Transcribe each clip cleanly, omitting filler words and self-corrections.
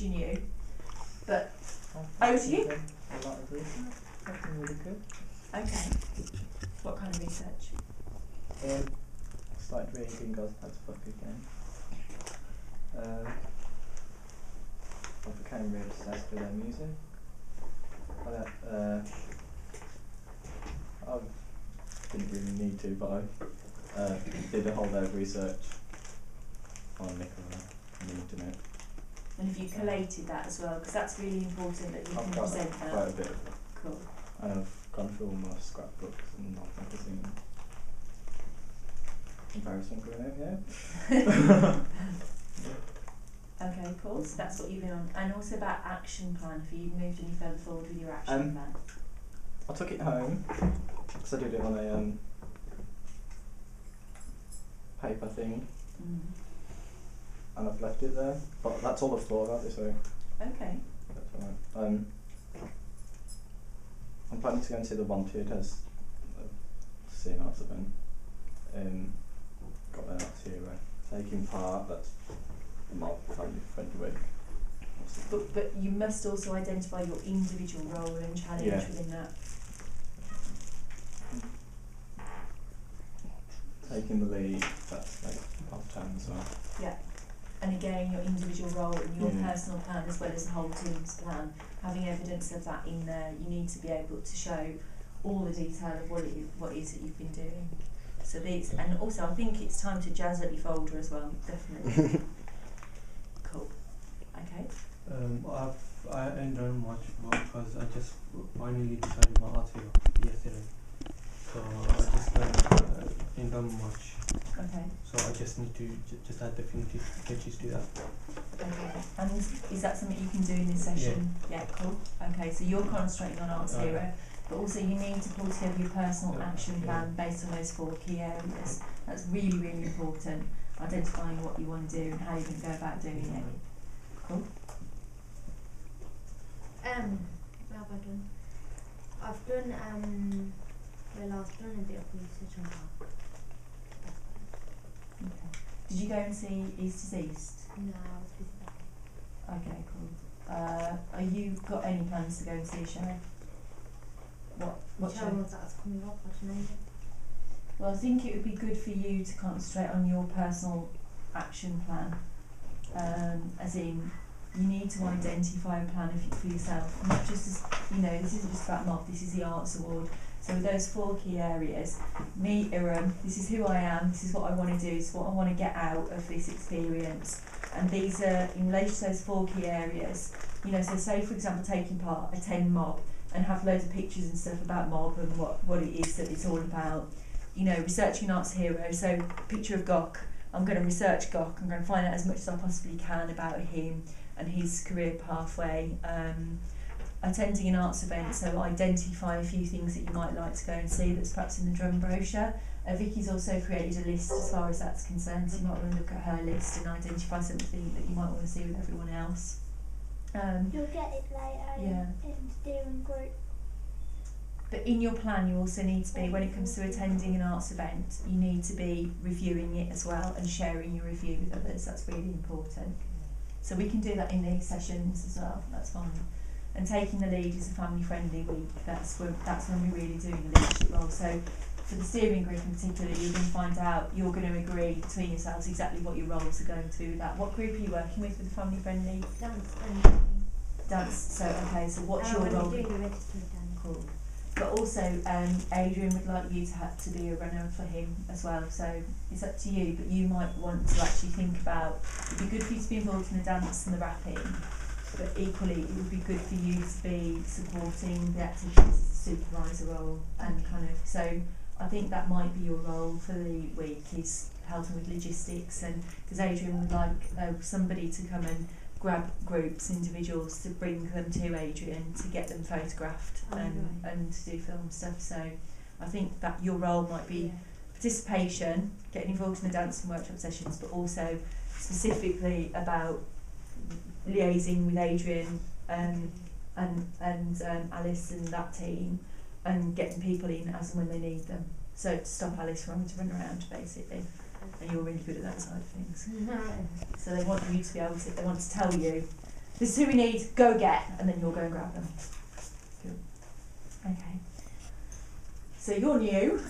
you knew. But over to you. A lot of research. That's been really good. Okay. What kind of research? I started reading God's Pets book again. I became really obsessed with their music. I didn't really need to, but I did a whole day of research on Nicola on the internet. And have you collated that as well? Because that's really important that you I've can got present that. quite a bit of it. Cool. And I've gone through all my scrapbooks and old magazines. Embarrassment going out, yeah. Okay, cool. So that's what you've been on. And also about action plan. Have you moved any further forward with your action plan? I took it home, because I did it on a paper thing, and I've left it there. But that's all I've thought about this week. Okay. That's alright. I'm planning to go and see the Wanted as seeing arts event. Got their arts hero taking part. That's my family friendly week. But you must also identify your individual role and challenge within that. Taking the lead, that's like half-time as well. Yeah. And again, your individual role and your personal plan as well as the whole team's plan, having evidence of that in there, you need to be able to show all the detail of what it is that you've been doing. So these, and also I think it's time to jazz up your folder as well, definitely. Cool. Okay. I ain't done much because I just finally decided my art hero yesterday. So I just ain't done much. Okay. So I just need to just add definitive sketches to that. Okay. And is that something you can do in this session? Yeah, cool. Okay, so you're concentrating on Arts Hero, but also you need to pull together your personal action plan based on those 4 key areas. That's really, really important. Identifying what you want to do and how you're going to go about doing it. Cool. What have I done? I've done I've done a bit of research on that. Okay. Did you go and see East is East? No, I was busy that day. Okay, cool. Are you got any plans to go and see a show? What show? That's coming up, I don't know. Well, I think it would be good for you to concentrate on your personal action plan. As in, you need to identify a plan for yourself, not just as, this isn't just about MOV, this is the Arts Award. So with those 4 key areas, me, IRAM, this is who I am, this is what I want to do, this is what I want to get out of this experience. And these are, in relation to those 4 key areas, so say for example taking part, attend MOV, and have loads of pictures and stuff about MOV and what it is that it's all about. Researching Arts Hero, so picture of Gok, I'm going to research Gok, I'm going to find out as much as I possibly can about him and his career pathway. Attending an arts event, so identify a few things that you might like to go and see that's perhaps in the drum brochure. Vicky's also created a list as far as that's concerned, so you might want to look at her list and identify something that you might want to see with everyone else. You'll get it later in steering group. But in your plan you also need to be, when it comes to attending an arts event, you need to be reviewing it as well and sharing your review with others. That's really important. So we can do that in these sessions as well, that's fine. And taking the lead is a family-friendly week. That's when we're really doing the leadership role. So for the steering group in particular, you're going to find out, you're going to agree between yourselves exactly what your roles are going to be with that. What group are you working with the family-friendly? Dance. So okay, so what's your role? Doing the register dance. Cool. But also, Adrian would like you to be a runner for him as well. So it's up to you, but you might want to actually think about, it'd be good for you to be involved in the dance and the rapping, but equally it would be good for you to be supporting the activities as a supervisor role and kind of, so I think that might be your role for the week, is helping with logistics, and because Adrian would like somebody to come and grab groups, individuals, to bring them to Adrian to get them photographed and to do film stuff. So I think that your role might be participation, getting involved in the dance and workshop sessions, but also specifically about liaising with Adrian and Alice and that team, and getting people in as and when they need them. So to stop Alice from having to run around basically. And you're really good at that side of things. So they want you to be able to, they want to tell you This is who we need, go get, and then you'll go and grab them. Cool. Okay. So you're new,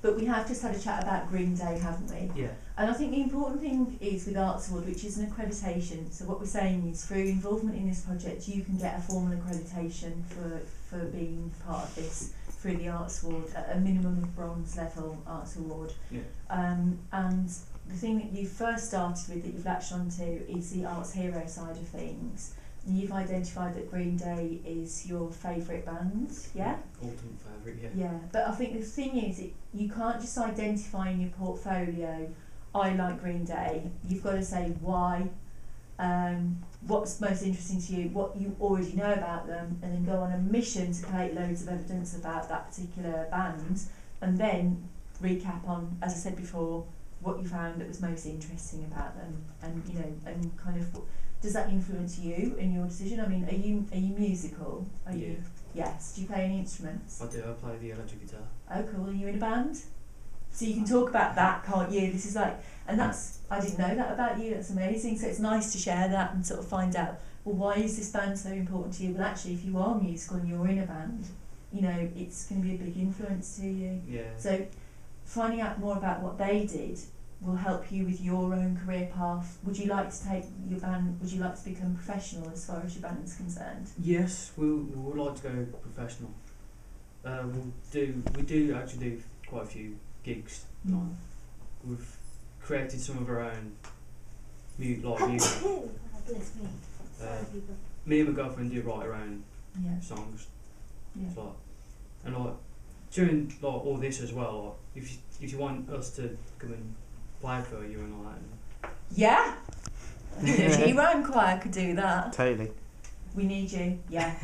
but we have just had a chat about Green Day, haven't we? Yeah. And I think the important thing is with Arts Award, which is an accreditation, so what we're saying is through involvement in this project you can get a formal accreditation for being part of this through the Arts Award at a minimum of bronze level Arts Award. Yeah. And the thing that you first started with, that you've latched onto, is the Arts Hero side of things. And you've identified that Green Day is your favourite band, yeah? Ultimate favourite, yeah. Yeah, but I think the thing is, you can't just identify in your portfolio, I like Green Day. You've got to say why, what's most interesting to you, what you already know about them, and then go on a mission to collate loads of evidence about that particular band, and then recap on, as I said before, what you found that was most interesting about them, and you know, and kind of, does that influence you in your decision? I mean, are you musical? Are you? Yes. Do you play any instruments? I do. I play the electric guitar. Oh, cool. Are you in a band? So you can talk about that, can't you? This is like, and that's, I didn't know that about you. That's amazing. So it's nice to share that and sort of find out, well, why is this band so important to you? Well, actually, if you are musical and you're in a band, you know, it's going to be a big influence to you. Yeah. So finding out more about what they did will help you with your own career path. Would you like to take your band, would you like to become professional as far as your band is concerned? Yes, we would like to go professional. We do actually do quite a few gigs. Like, we've created some of our own music. Bless me. Me and my girlfriend do write our own Yeah. songs. Yeah. It's like, and like during like all this as well, like, if you want us to come and play for you and all that. Yeah. The IRAM choir could do that. Totally. We need you. Yeah.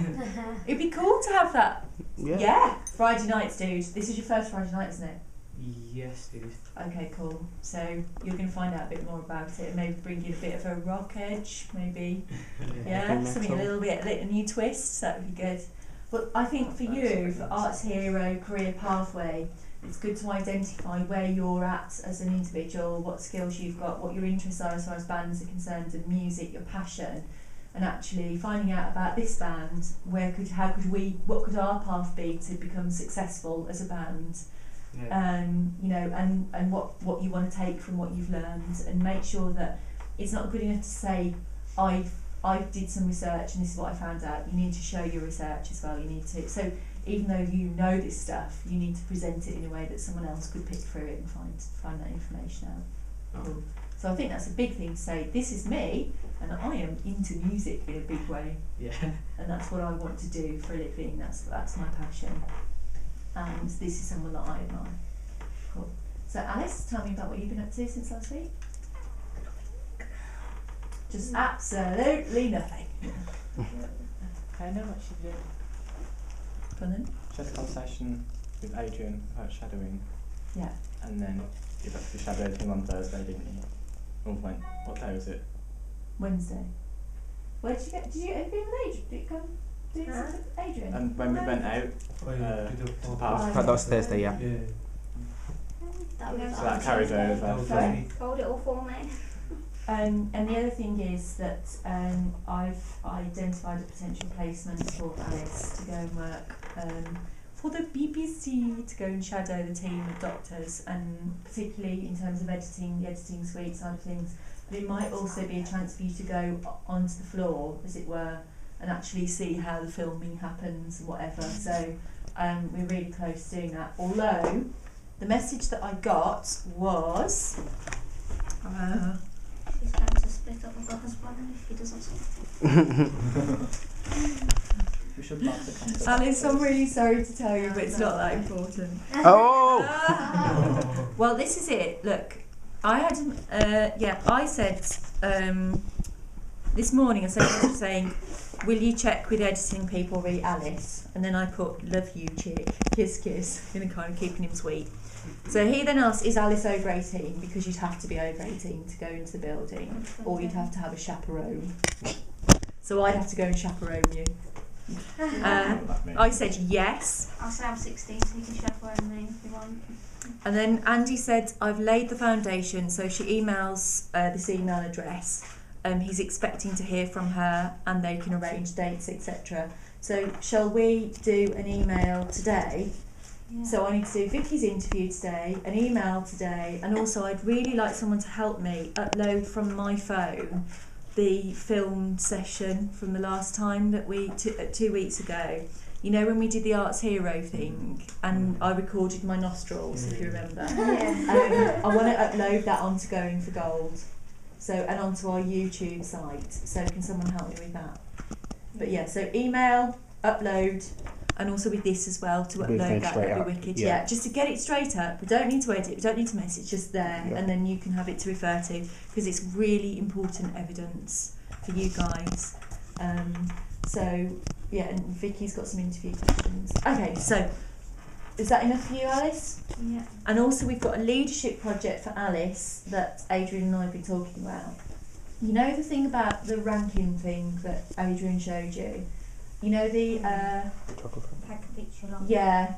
It'd be cool to have that. Yeah. Yeah. Friday nights, dude. This is your first Friday night, isn't it? Yes, it is. Okay, cool. So you're going to find out a bit more about it and maybe bring in a bit of a rock edge, maybe. Yeah, Heavy something a metal. little bit, a new twist. That would be good. But I think for you, for Arts Hero career pathway, it's good to identify where you're at as an individual, what skills you've got, what your interests are as far as bands are concerned, and music, your passion, and actually finding out about this band. What could our path be to become successful as a band? Yeah. You know, and what you want to take from what you've learned, and make sure that it's not good enough to say I did some research and this is what I found out. You need to show your research as well. You need to, so even though you know this stuff, you need to present it in a way that someone else could pick through it and find that information out. Oh. Cool. So I think that's a big thing to say, this is me and I am into music in a big way, Yeah. and that's what I want to do for a living. That's my passion, and this is someone that I admire. Cool. So Alice, tell me about what you've been up to since last week. Just absolutely nothing. I know what she did. Pardon? She had a conversation with Adrian about shadowing, Yeah. and then you actually shadowed him on Thursday, didn't you? At one point. What day was it? Wednesday. Where did you get? Have you been with Adrian? Did you come do something with Adrian? And when we went out, Oh, yeah, to the to the park. park. That was Thursday, yeah. Yeah. That was So that carried over. That was Sorry? lovely. Hold it all for me. And the other thing is that I've identified a potential placement for Alice to go and work for the BBC, to go and shadow the team of doctors, and particularly in terms of editing, the editing suite side of things. But it might also be a chance for you to go onto the floor, as it were, and actually see how the filming happens and whatever. So we're really close to doing that. Although the message that I got was. She's going to split up with her husband if he doesn't stop. We should mark the concept. Alice, I'm really sorry to tell you, but it's not that important. Oh! Well, this is it. Look, I had, I said this morning, I said, saying, will you check with editing people, re Alice? And then I put, love you, chick, kiss, kiss, in a kind of keeping him sweet. So he then asked, is Alice over 18? Because you'd have to be over 18 to go into the building, or you'd have to have a chaperone. So I'd have to go and chaperone you. I said yes. I'll say I'm 16 so you can chaperone me if you want. And then Andy said, I've laid the foundation, so she emails this email address, he's expecting to hear from her, and they can arrange dates, etc. So shall we do an email today? Yeah. So I need to do Vicky's interview today, an email today, and also I'd really like someone to help me upload from my phone the filmed session from the last time that we 2 weeks ago. You know when we did the Arts Hero thing, and I recorded my nostrils, if you remember. Yeah. I want to upload that onto Going for Gold, so, and onto our YouTube site. So can someone help me with that? But yeah, so email, upload, and also with this as well to upload that. That'd be wicked. Yeah, just to get it straight up. We don't need to edit. We don't need to mess. It's just there, and then you can have it to refer to, because it's really important evidence for you guys. So yeah, and Vicky's got some interview questions. Okay, so is that enough for you, Alice? Yeah. And also we've got a leadership project for Alice that Adrian and I have been talking about. You know the thing about the ranking thing that Adrian showed you? You know the Take a picture of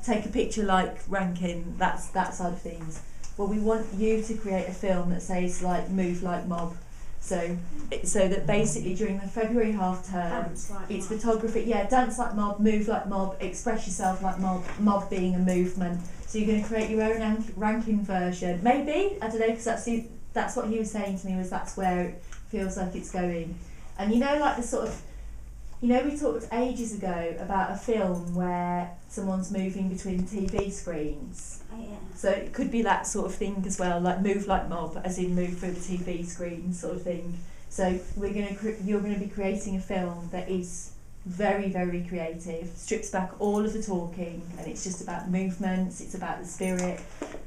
take a picture like ranking, that side of things. Well, we want you to create a film that says like move like mob. So that basically during the February half term, it's photography, dance like mob, move like mob, express yourself like mob, mob being a movement. So you're going to create your own ranking version. Maybe, I don't know, because that's what he was saying to me, was that's where it feels like it's going. And you know, like the sort of, you know, we talked ages ago about a film where someone's moving between TV screens. Oh, yeah. So it could be that sort of thing as well, like move like mob, as in move through the TV screen sort of thing. So you're going to be creating a film that is very, very creative, strips back all of the talking, and it's just about movements, it's about the spirit.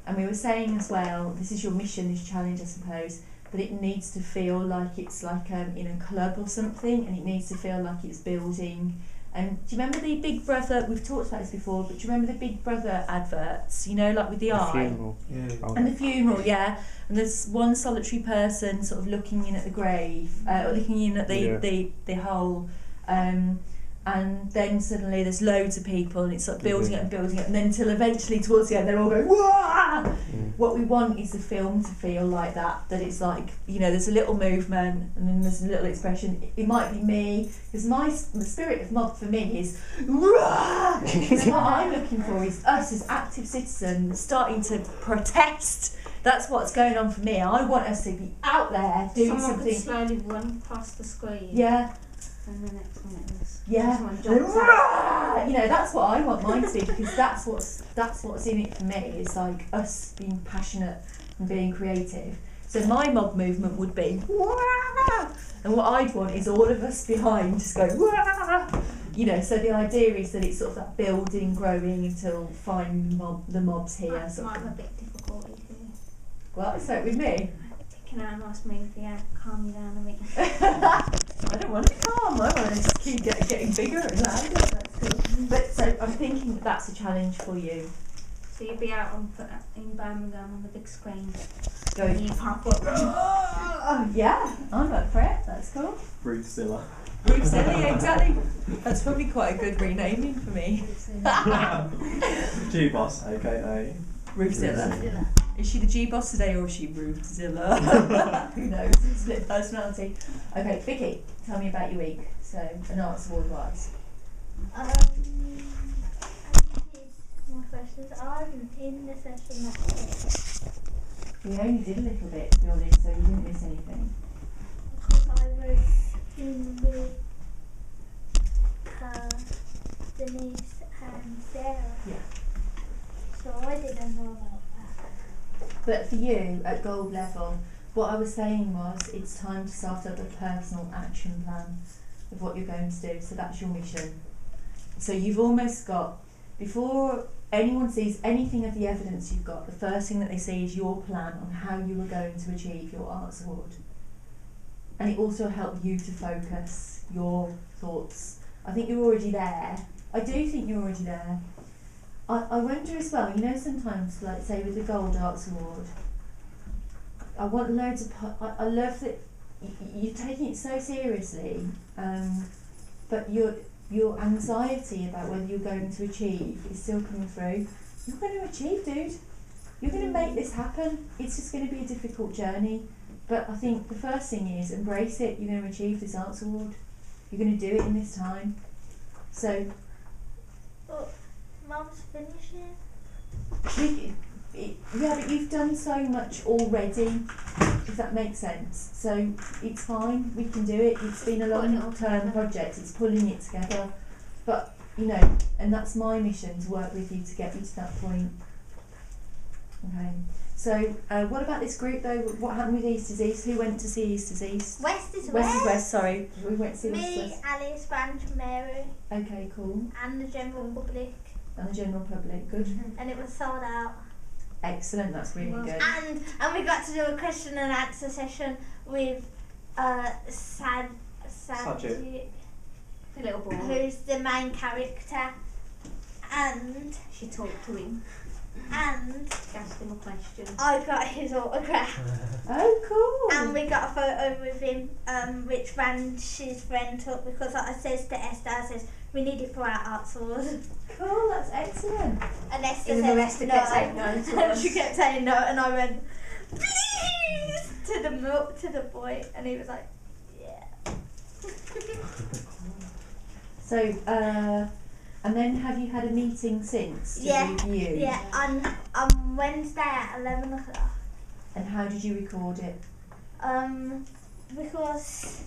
And we were saying as well, this is your mission, this challenge, I suppose, but it needs to feel like it's like in a club or something, and it needs to feel like it's building. And do you remember the Big Brother, we've talked about this before, but do you remember the Big Brother adverts, you know, like with the eye? Funeral. And the funeral, and there's one solitary person sort of looking in at the grave, or looking in at the hole, and then suddenly there's loads of people, and it's sort of building up, and then until eventually towards the end they're all going, "Wah!" What we want is the film to feel like that it's like, you know, there's a little movement, and then there's a little expression. It might be me, because the spirit of mob for me is, "Wah!" So what I'm looking for is us as active citizens starting to protest. That's what's going on for me. I want us to be out there doing something. Someone could slowly run past the screen. Yeah. And the next one is. Yeah. Someone jumps out. You know, that's what I want mine to be, because that's what's in it for me. It's like us being passionate and being creative. So my mob movement would be, "Wah!" And what I'd want is all of us behind just go, "Wah!" You know, so the idea is that it's sort of that building, growing until finally the mob's here. That might have a bit difficult here. Well, so with me. Picking out a nice movie, calm you down a bit. I don't want to calm, I want to just keep getting bigger and louder. That's cool. But so I'm thinking that's a challenge for you. So you'll be out in Birmingham on the big screen. Going, And you pop up. yeah, I'm up for it. That's cool. RUTH. Bruxella, exactly. That's probably quite a good renaming for me. G-Boss, aka Ruthzilla. Is she the G-Boss today, or is she Ruthzilla? Who knows? Split personality. Okay, Vicky, tell me about your week. So, an arts award wise. I did more questions. I wasn't in the session that day. We only did a little bit, to be honest, so you didn't miss anything. Because I was in with Denise and Sarah. Yeah. So I didn't know about that. But for you, at gold level, what I was saying was it's time to start up a personal action plan of what you're going to do. So that's your mission. So you've almost got, before anyone sees anything of the evidence you've got, the first thing that they see is your plan on how you are going to achieve your arts award. And it also helps you to focus your thoughts. I think you're already there. I do think you're already there. I wonder as well, you know, sometimes, like say with the Gold Arts Award, I want loads of, I love that you're taking it so seriously, but your anxiety about whether you're going to achieve is still coming through. You're going to achieve, dude. You're going to make this happen. It's just going to be a difficult journey, But I think the first thing is embrace it. You're going to achieve this arts award. You're going to do it in this time. So Mum's finishing. Yeah, but you've done so much already, if that makes sense. So it's fine, we can do it. It's been a long-term project, it's pulling it together. But, you know, and that's my mission, to work with you to get you to that point. Okay. So, what about this group though? What happened with East is East? Who went to see East is East? West is West is West, sorry. We went to see West is Me, West. Alice, Branch, Mary, Okay, cool. and the general public. And the general public, good. And it was sold out. Excellent, that's really good. And we got to do a question and answer session with Sajid, The little boy. who's the main character, and She talked to him, asked him a question. I got his autograph. Oh, cool. And we got a photo with him, which Branch's friend took, because I says to Esther, I says, we need it for our art sword. Cool, that's excellent. And Esther Even said the rest no. kept saying no to And us. she kept saying no, and I went, please, to the boy, and he was like, yeah. So, and then have you had a meeting since to Yeah, review? Yeah, on Wednesday at 11 o'clock. And how did you record it? Because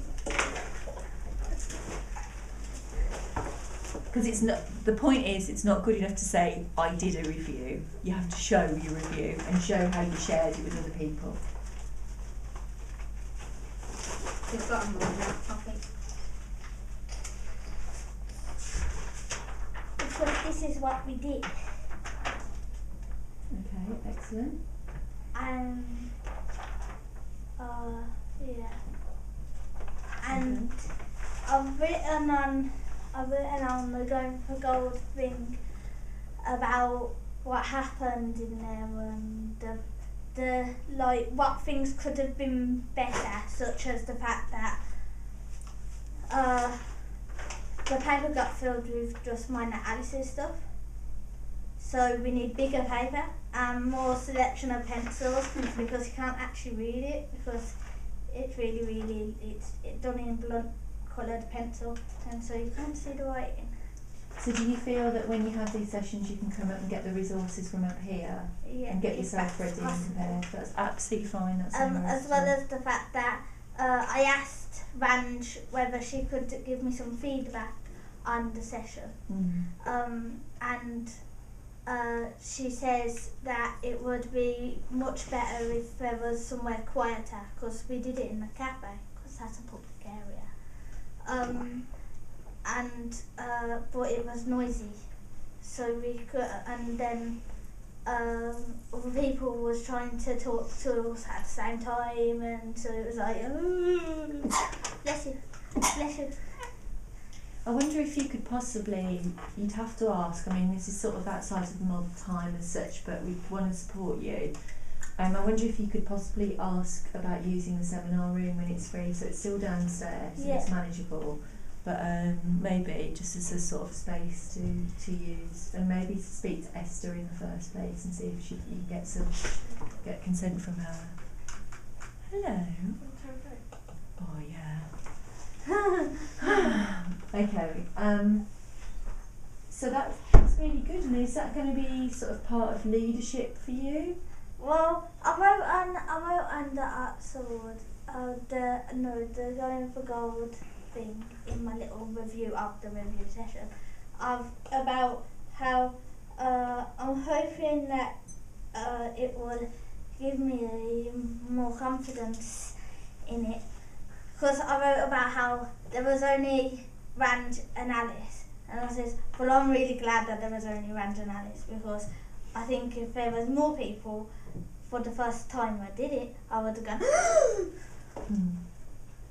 it's not, the point is, it's not good enough to say, I did a review. You have to show your review and show how you shared it with other people. You've got a moment, I think. Because this is what we did. Okay, excellent. And yeah. And I've written on the Going for Gold thing about what happened in there, and the like what things could have been better, such as the fact that the paper got filled with just mine and Alice's stuff. So we need bigger paper and more selection of pencils, because you can't actually read it, because it's really it's done in blunt coloured pencil, and so you can't see the writing. So do you feel that when you have these sessions you can come up and get the resources from up here Yeah, and get if yourself that's ready and possible. prepared? That's absolutely fine. That's As well as the fact that I asked Ranj whether she could give me some feedback on the session, and she says that it would be much better if there was somewhere quieter, because we did it in the cafe, because that's a public area. But it was noisy, so we could, and then other people was trying to talk to us at the same time, and so it was like, bless you, bless you. I wonder if you could possibly, you'd have to ask, I mean this is sort of outside of the model time as such, but we want to support you. I wonder if you could possibly ask about using the seminar room when it's free, so it's still downstairs and it's manageable, but maybe just as a sort of space to use, and maybe to speak to Esther in the first place and see if you can get consent from her. Hello. Oh yeah. Okay, so that's really good. And is that going to be sort of part of leadership for you? Well, I wrote on the art sword, the Going for Gold thing in my little review of the review session, about how I'm hoping that it will give me more confidence in it. Because I wrote about how there was only Rand and Alice, and I says, well, I'm really glad that there was only Rand and Alice, because I think if there was more people, for the first time I did it, I would have gone,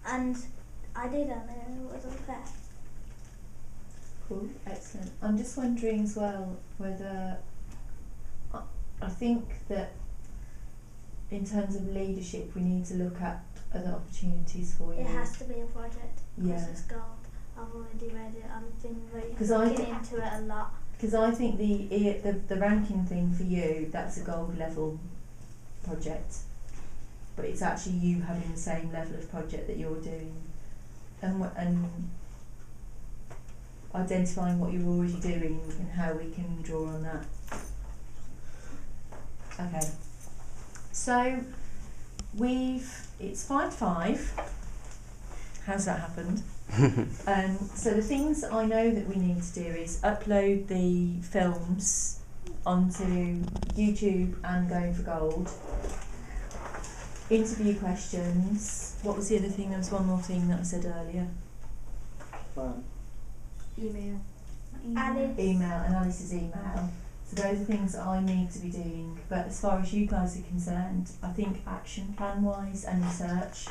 and I did, and it was okay. Cool, excellent. I'm just wondering as well whether, I think that in terms of leadership we need to look at other opportunities for you. It has to be a project, because Yeah. it's gold. I've already read it, I've been Because I looking into it a lot. Because I think the ranking thing for you, that's a gold level project. but it's actually you having the same level of project that you're doing, and identifying what you're already doing and how we can draw on that. Okay, so it's 5:05. How's that happened? So the things I know that we need to do is upload the films onto YouTube and Going for Gold. Interview questions. What was the other thing? There was one more thing that I said earlier. Email. Alice. Email and Alice's email. So those are things that I need to be doing. But as far as you guys are concerned, I think action plan wise and research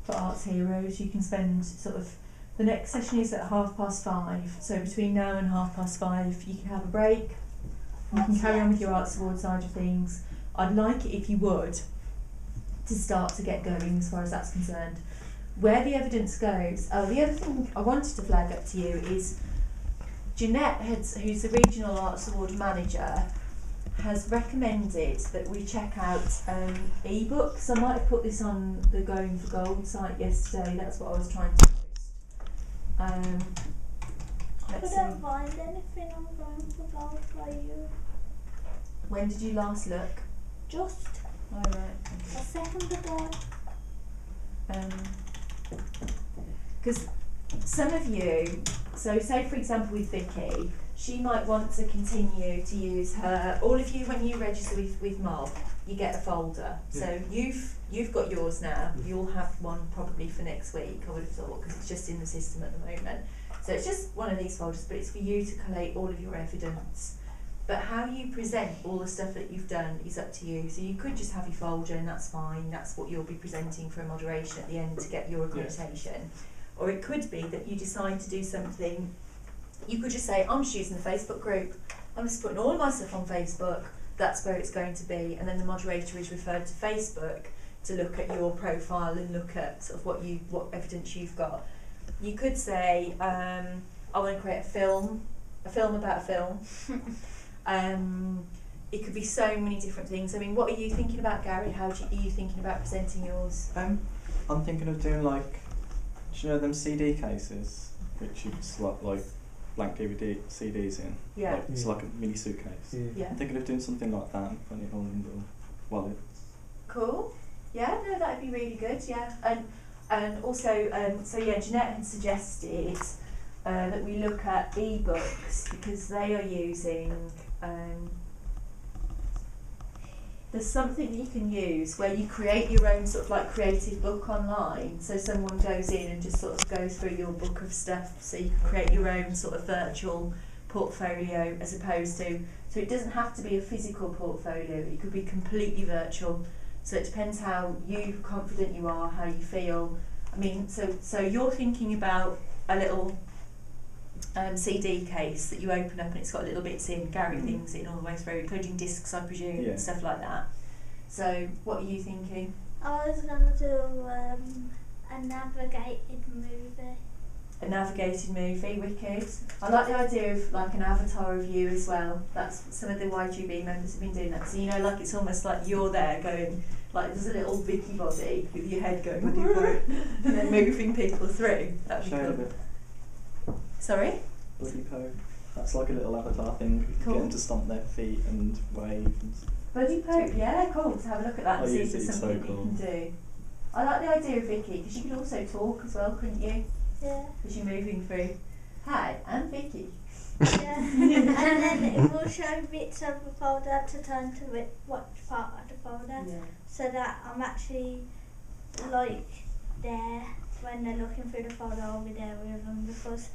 for Arts Heroes, you can spend sort of, the next session is at 5:30. So between now and 5:30, you can have a break. You can carry on with your Arts Award side of things. I'd like it if you would to start to get going as far as that's concerned. Where the evidence goes, the other thing I wanted to flag up to you is Jeanette, who's the Regional Arts Award Manager, has recommended that we check out e-books. I might have put this on the Going for Gold site yesterday, that's what I was trying to post. Let's see. Couldn't find anything on Going for Gold for you. When did you last look? Just Oh, right. a second ago. Because some of you, so say for example with Vicky, she might want to continue to use her, all of you when you register with MOV, you get a folder. So you've got yours now, you'll have one probably for next week, I would have thought, because it's just in the system at the moment. So it's just one of these folders, but it's for you to collate all of your evidence. But how you present all the stuff that you've done is up to you. So you could just have your folder and that's fine, that's what you'll be presenting for a moderation at the end to get your accreditation. Or it could be that you decide to do something, you could just say, I'm just using the Facebook group, I'm just putting all of my stuff on Facebook, that's where it's going to be, and then the moderator is referred to Facebook to look at your profile and look at sort of what evidence you've got. You could say, I want to create a film about a film. It could be so many different things. I mean, what are you thinking about, Gary? How are you thinking about presenting yours? I'm thinking of doing like, do you know them CD cases which you slot like blank DVD CDs in? Yeah. Like, it's like a mini suitcase. Yeah. I'm thinking of doing something like that and putting it all in little wallets. Cool. Yeah, no, that'd be really good. Yeah, and also, so yeah, Jeanette had suggested that we look at e-books because they are using. There's something that you can use where you create your own sort of like creative book online. So someone goes in and just sort of goes through your book of stuff. So you can create your own sort of virtual portfolio as opposed to. So it doesn't have to be a physical portfolio. It could be completely virtual. So it depends how confident you are, how you feel. I mean, so you're thinking about a little CD case that you open up and it's got little bits in, Gary things in all the way through, including discs, I presume, and stuff like that. So what are you thinking? I was gonna do a navigated movie. A navigated movie, wicked. I like the idea of like an avatar of you as well. That's some of the YGB members have been doing that. So you know, like it's almost like you're there going, like there's a little Vicky body with your head going and then moving people through. That'd be cool. Sorry? Buddy Poke. That's like a little avatar thing. Cool. Get them to stomp their feet and wave. And Buddy Poke, yeah, cool. To have a look at that and see if there's it's something so that cool. you can do. I like the idea of Vicky because you could also talk as well, couldn't you? Yeah. As you're moving through. Hi, I'm Vicky. Yeah. And then it will show bits of the folder to turn to watch part of the folder, Yeah. so that I'm actually like there when they're looking through the folder. I'll be there with them because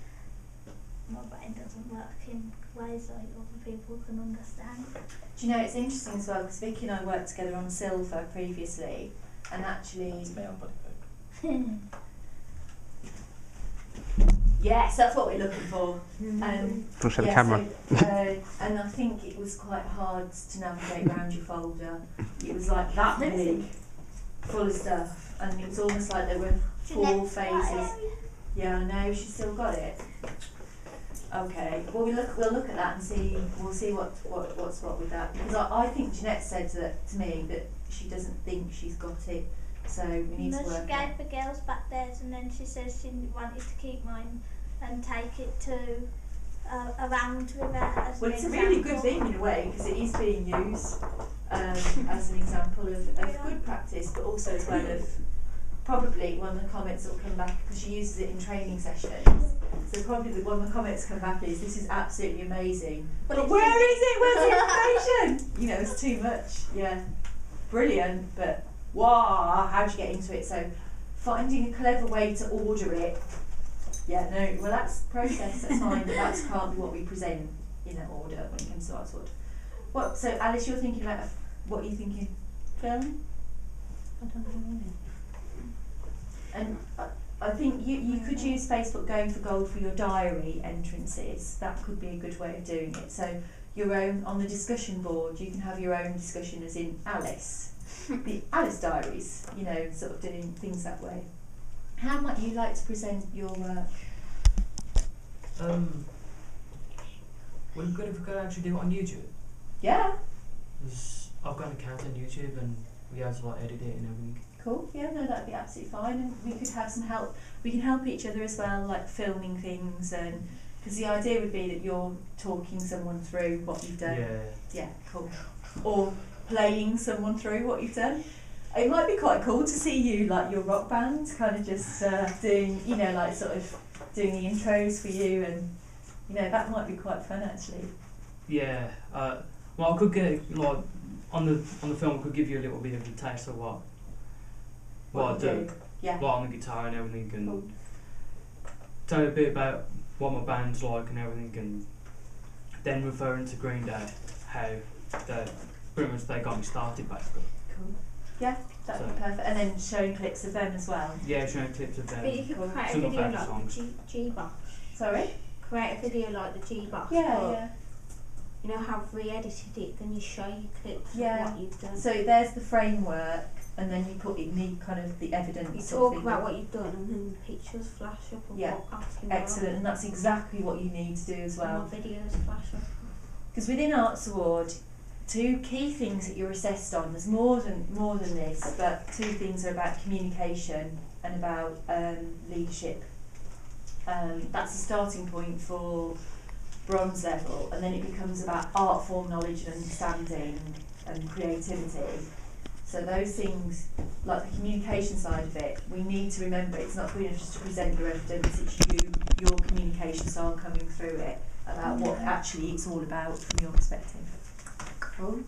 my brain doesn't work in ways like other people can understand. Do you know, it's interesting as well because Vicky and I worked together on Silver previously, and actually. That's me on Buddy Poke. Yes, that's what we're looking for. Don't show the camera. So, and I think it was quite hard to navigate around your folder. It was like that big, full of stuff, and it was almost like there were 4 phases. Yeah, I know. She's still got it. Okay. Well, we'll look at that and see. We'll see what's what with that because I think Jeanette said to me that she doesn't think she's got it. So we need No, to work she gave the girls back theirs, and then she says she wanted to keep mine and take it to around with her as Well, an it's a really good example. thing in a way because it is being used as an example of good practice, but also as well of probably one of the comments that will come back because she uses it in training sessions. So probably one of the comments come back is, "This is absolutely amazing, but where is it? Where's the information?" You know, it's too much. Yeah, brilliant, but wow, how do you get into it? So finding a clever way to order it. Yeah, no, well that's process, that's fine, but that can't be what we present in that order when it comes to artwork. What? So Alice, you're thinking about what are you thinking? Film? I don't know. And I think you could use Facebook Going for Gold for your diary entrances. That could be a good way of doing it. So your own, on the discussion board, you can have your own discussion as in Alice. The Alice diaries, you know, sort of doing things that way. How might you like to present your work? Would it be good if we could actually do it on YouTube? Yeah, 'Cause I've got an account on YouTube and we have to like edit it and everything. cool. Yeah, no, that'd be absolutely fine. And we could have some help. We can help each other as well, like filming things, and because the idea would be that you're talking someone through what you've done. Yeah, cool. Or playing someone through what you've done. It might be quite cool to see you, like your rock band, kind of just doing, you know, like sort of doing the intros for you, and you know that might be quite fun actually. Yeah. Well, I could get like on the film. I could give you a little bit of a taste of what I you do. Yeah. Like on the guitar and everything, and Cool. tell you a bit about what my band's like and everything, and then referring to Green Day, how pretty much they got me started basically. Cool. Yeah, that'd be perfect. And then showing clips of them as well. Yeah, showing clips of them. But you could Cool. create a Some of video our like songs. the G-Box. Sorry? Create a video like the G-Box. Yeah, but yeah. you know how I've re-edited it, then you show your clips Yeah. of what you've done. So there's the framework, and then you put in the kind of the evidence. You sort of talk thing. about what you've done, and then the pictures flash up of Yeah. what asking Excellent, and that's exactly what you need to do as well. My videos flash up. Because within Arts Award, two key things that you're assessed on. There's more than this, but two things are about communication and about leadership. That's the starting point for bronze level, and then it becomes about art form knowledge and understanding and creativity. So those things, like the communication side of it, we need to remember it's not good enough just to present your evidence, it's your communication style coming through it about what actually it's all about from your perspective. Cool.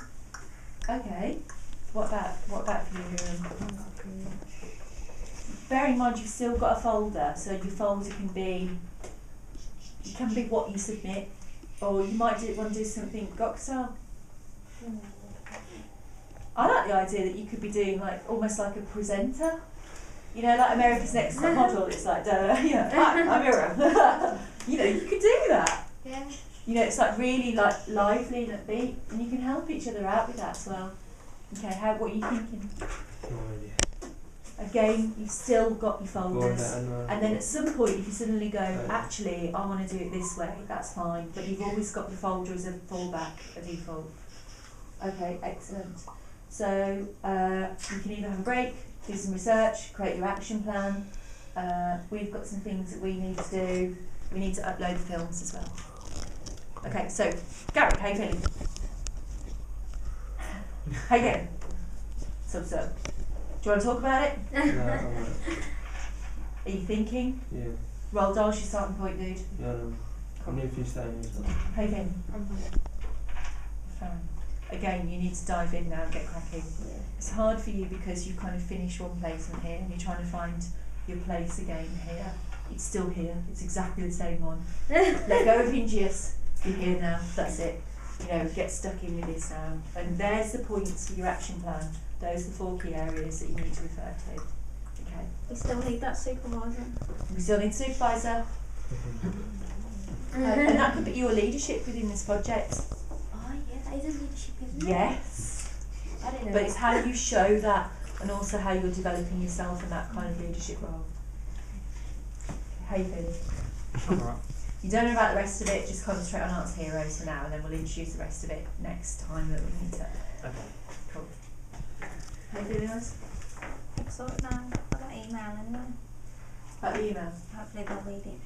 Okay. What about for you? Bear in mind you've still got a folder, so your folder can be what you submit, or you might want to do something Goxel. I like the idea that you could be doing like almost like a presenter. You know, like America's Next Top Model. It's like, yeah, hi, I'm IRAM. You know, you could do that. Yeah. You know, it's like really like lively and upbeat, and you can help each other out with that as well. Okay, what are you thinking? No idea. Again, you've still got your folders, And and then at some point, if you suddenly go, actually, I want to do it this way, that's fine. But you've always got the folder as a fallback, a default. Okay, excellent. So you can either have a break, do some research, create your action plan. We've got some things that we need to do. We need to upload the films as well. Okay, so Garrett, how you feeling? How you getting? So. Do you want to talk about it? no, Are you thinking? yeah, Roll Doll's your starting point, dude. yeah, no. I need a few seconds. How you feeling? Fine. Again, you need to dive in now and get cracking. It's hard for you because you kind of finished one placement here and you're trying to find your place again here. It's still here. It's exactly the same one. Let go of hinges. You're here now. That's it. You know, get stuck in with this now. And there's the points for your action plan. Those are the 4 key areas that you need to refer to. Okay. We still need that supervisor. We still need a supervisor. And that could be your leadership within this project. Oh yeah, that is a leadership, isn't it? Yes. I didn't know. But it's how you show that, and also how you're developing yourself in that kind of leadership role. How you feeling? Alright. You don't know about the rest of it, just concentrate on Arts Heroes for now, and then we'll introduce the rest of it next time that we meet up. Okay. Cool. How you feeling, guys? sorted now. I got email anyway. That email. Hopefully they'll read it.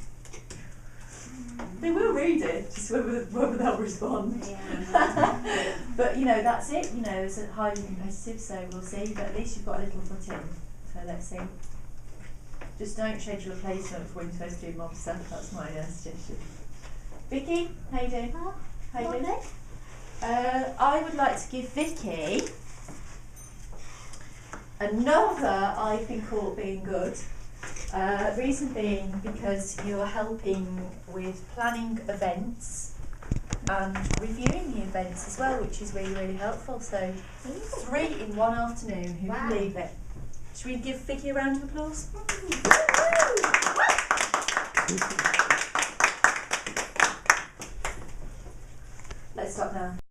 They will read it, just whether they'll respond. Yeah. But you know, that's it. You know, it's highly competitive, so we'll see. But at least you've got a little foot in. So let's see. Just don't schedule a placement for when you're supposed to do mob stuff. That's my suggestion. Vicky, how you doing? How you doing? I would like to give Vicky another I think all being good. Reason being because you're helping with planning events and reviewing the events as well, which is really, really helpful. So 3 in one afternoon, who can believe it? Should we give Vicky a round of applause? Let's stop now.